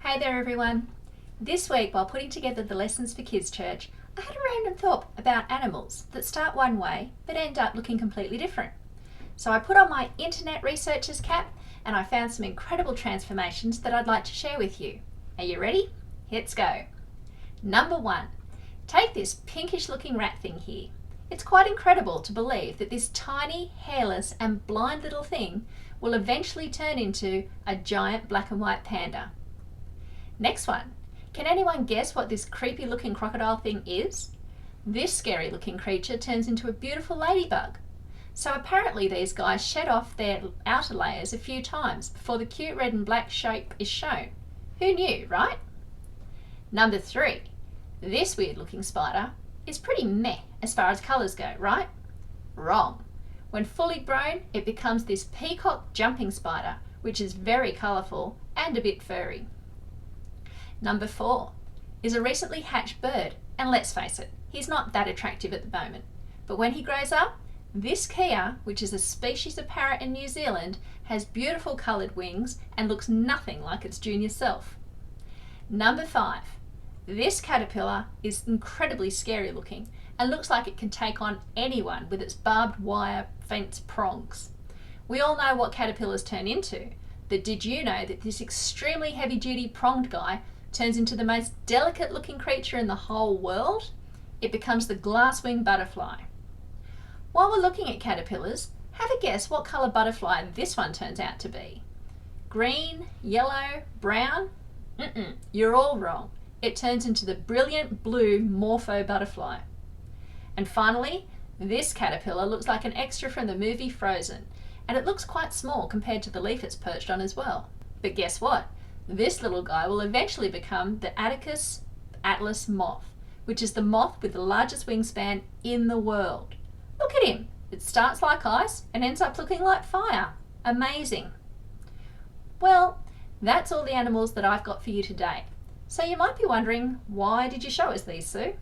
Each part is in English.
Hey there everyone. This week while putting together the lessons for Kids Church, I had a random thought about animals that start one way but end up looking completely different. So I put on my internet researcher's cap and I found some incredible transformations that I'd like to share with you. Are you ready? Let's go. Number 1. Take this pinkish looking rat thing here. It's quite incredible to believe that this tiny, hairless and blind little thing will eventually turn into a giant black and white panda. Next one. Can anyone guess what this creepy looking crocodile thing is? This scary looking creature turns into a beautiful ladybug. So apparently these guys shed off their outer layers a few times before the cute red and black shape is shown. Who knew, right? Number 3. This weird looking spider is pretty meh as far as colours go, right? Wrong. When fully grown, it becomes this peacock jumping spider, which is very colourful and a bit furry. Number 4 is a recently hatched bird, and let's face it, he's not that attractive at the moment. But when he grows up, this kea, which is a species of parrot in New Zealand, has beautiful coloured wings and looks nothing like its junior self. Number 5. This caterpillar is incredibly scary looking and looks like it can take on anyone with its barbed wire fence prongs. We all know what caterpillars turn into, but did you know that this extremely heavy-duty pronged guy turns into the most delicate looking creature in the whole world? It becomes the glass-winged butterfly. While we're looking at caterpillars, have a guess what colour butterfly this one turns out to be. Green, yellow, brown? You're all wrong. It turns into the brilliant blue morpho butterfly. And finally, this caterpillar looks like an extra from the movie Frozen, and it looks quite small compared to the leaf it's perched on as well. But guess what? This little guy will eventually become the Atticus moth, which is the moth with the largest wingspan in the world. Look at him. It starts like ice and ends up looking like fire. Amazing. Well, that's all the animals that I've got for you today. So you might be wondering, why did you show us these, Sue?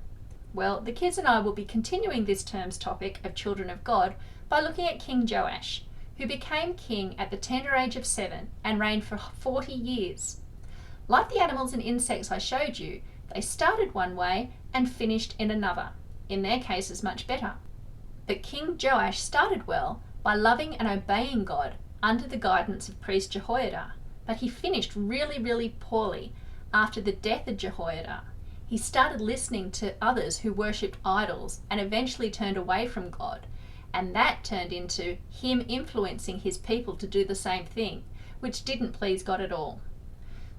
Well, the kids and I will be continuing this term's topic of children of God by looking at King Joash, who became king at the tender age of 7 and reigned for 40 years. Like the animals and insects I showed you, they started one way and finished in another. In their cases, much better. But King Joash started well by loving and obeying God under the guidance of priest Jehoiada, but he finished really poorly after the death of Jehoiada. He started listening to others who worshipped idols and eventually turned away from God, and that turned into him influencing his people to do the same thing, which didn't please God at all.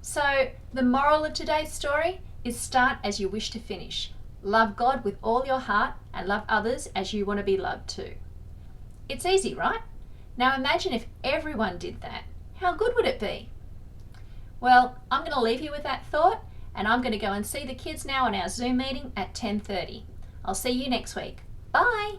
So the moral of today's story is start as you wish to finish. Love God with all your heart and love others as you want to be loved too. It's easy, right? Now imagine if everyone did that. How good would it be? Well, I'm going to leave you with that thought, and I'm going to go and see the kids now in our Zoom meeting at 10:30. I'll see you next week. Bye!